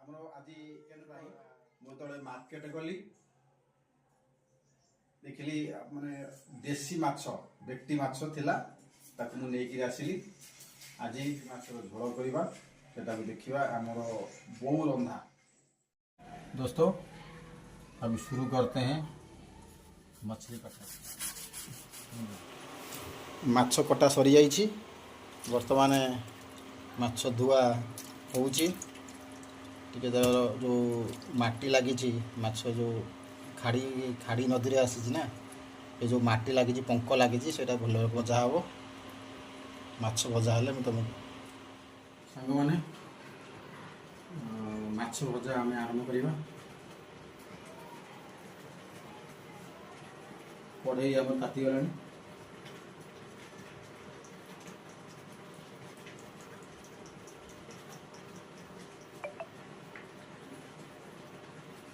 ଆମର ଆଜି କେମିତି ମୁଁ ଯେତେବେଳେ ମାର୍କେଟ ଗଲି ଦେଖିଲି ମାନେ ଦେଶୀ ମାଛ ବେକ୍ଟି ମାଛ ଥିଲା ତାକୁ ମୁଁ ନେଇକି ଆସିଲି। आज माछर झोल करवा सेटा देखा आमर बोउ रंधा। दोस्तों अभी शुरू करते हैं मछली कटा। माछ कटा सरी जाइए वर्तमान माछ धुआ होउची टिके जो माटी लगी माछ जो खाड़ी खाड़ी नदी रे आसी ना ये जो माटी लगी पंक लगी सेटा भल भजा हम माछ भजा हेले तुम सांग मैंने माछ भजा आम आरंभ करवा। कढ़ई आम तातीगला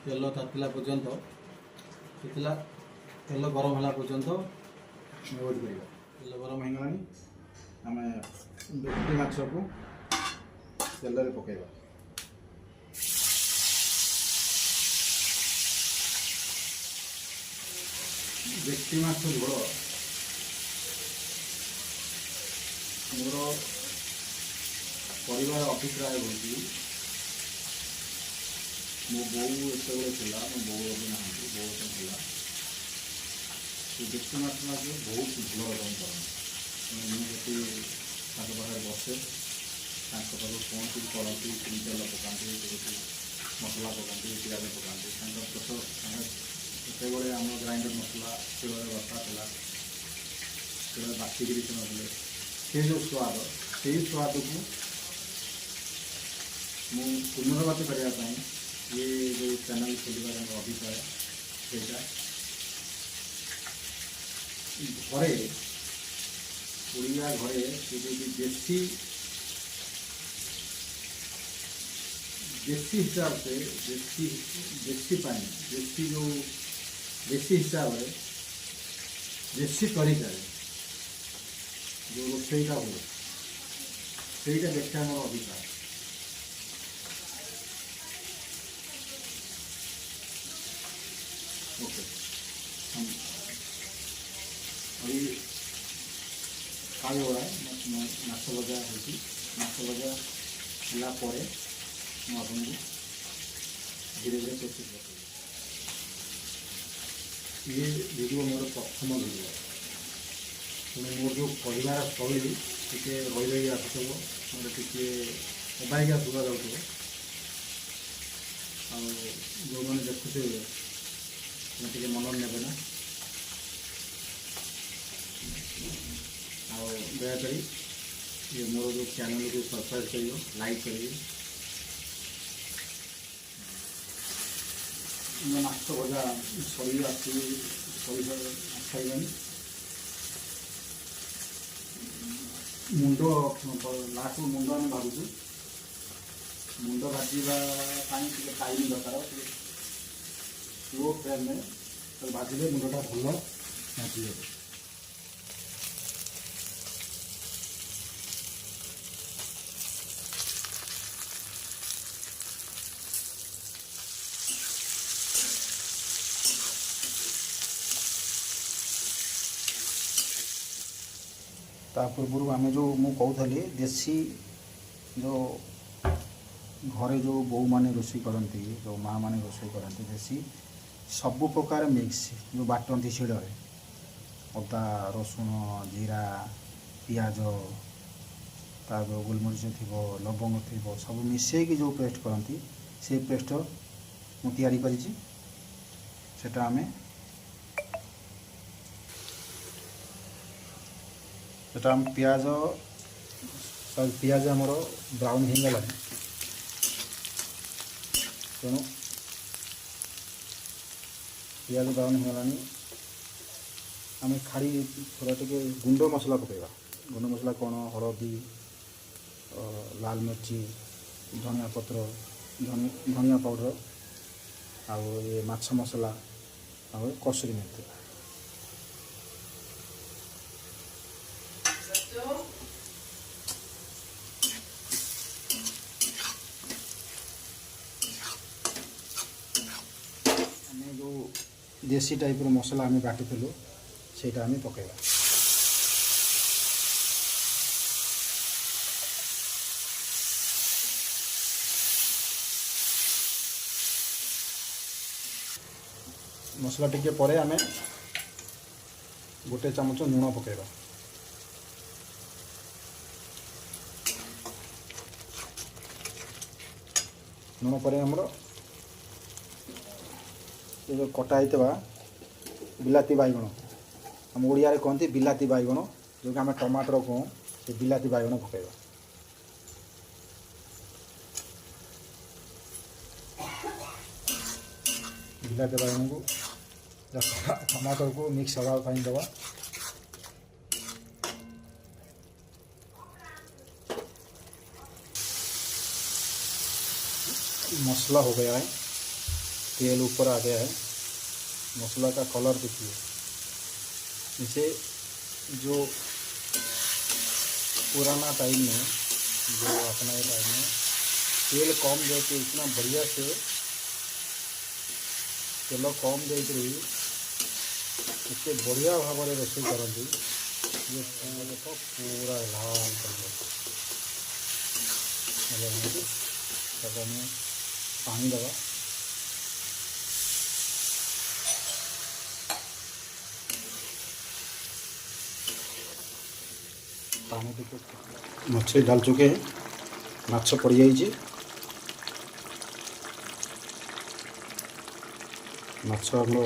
तेल तातिला पर्यंत तेल गरम होला पर्यंत वेट करवा। तेल गरम हो गलानी आम बेक्टी माछ को तेल रे पकेबा। बेक्टी माछ झोल मोर परिवार अभिप्राय होती मो बोऊ एत मो बोऊ अभी ना बोऊ था बेक्टी माछ बहुत भल रकम करती मुझे पाखे बसे पाख कौन चीज करती तेल पकाती मसला पकाती प्याज पकाती जिते आम ग्राइंडर मसला शिल बसा था शिल बाटिकी नଥିଲେ से जो स्वाद से स्वाद को मु पुनर्वात करने ये जो चैनल खोलवा अभिप्राय सेटा घरे ओडिया घरे देशी हिसाब से देशी पानी देशी जो देशी हिसाब से देशी तरीका जो रोसईटा हुए सहीटा देखा मोर अभिप्राय। ओके अभी खाई गला माछ भजा होती माछ भजा होगापर मुझे धीरे धीरे प्रोसेस बताइए। ये वीडियो मोर प्रथम वीडियो तेणु मोर जो परिवार शैली टी रही आसो मोर टी अबाइया शुभा जाऊ जो मैंने देखुथे टे मन ने ना दयाकोरी ये मोर जो चैनल को सब्सक्राइब कर लाइक करिए। माछ भजा सरी खाइलानी मुंड लास्ट मुंड आम भाजु मुंड भाजवा टाइम दरकार स्लो फ्लेम में भाजिले मुंडा भल भाजी जाए। ता पूर्व आम जो मुझे देशी जो घरे जो बोऊ मैंने रोषे करती जो माँ मैंने रोषे करती देशी सबु प्रकार मिक्स जो बाटती शिल अदा रसुण जीरा पियाज ता जो गोलमरीच थी लवंग थी सब मिसेक जो पेस्ट करती से पेस्ट मुझे तैयारी करा आम सेटा हम पियाज पियाज आमर ब्राउन हो गला तेणु पियाज ब्राउन हो गलानी आम खाड़ी थोड़ा टे गुंड मसला पकेबा। गुंड मसला कौन हलदी लाल मिर्ची धनिया पत्र धनिया पाउडर आउ ये माछ मसला आउ कसूरी मेथी देसी टाइप मसला आम बाटिलु सेटा आम पकेगा। मसला टिके परे आम गोटे चामच लुण पकेगा। लुण पर आमर जो कटा होता बिलाती बैगण आम ओडिया कहते बिलाती बैगण जो कि आम टमाटर कहूँ से बिलाती बैगण पकेगा। बिलाती बैगण को टमाटर को मिक्स हवा दवा। मसला हो गया है, तेल ऊपर आ गया है, मसला का कलर देखिए। इसे जो पुराना टाइम में जो अपना टाइम में तेल कम दे के इतना बढ़िया से तेल कम दे इतने बढ़िया भाव में रोषेई करती ये देखो पूरा लाल कर पानी दवा। पानी टिके मछली डाल चुके हैं, माछ पड़ जाइए। माछ होगला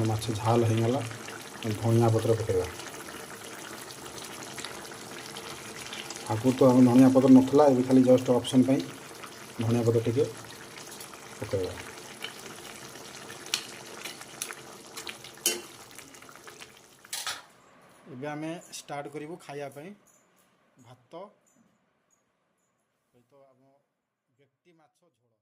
माछ झाल होगला धनिया पत्र पकेगा। आगु तो हम धनिया पत्र नथला ये खाली जस्ट ऑप्शन पे धनिया पत्र टिके पकेगा। एबे आमे स्टार्ट करिवु खाया पे भात तो आम व्यक्ति माछ झोल।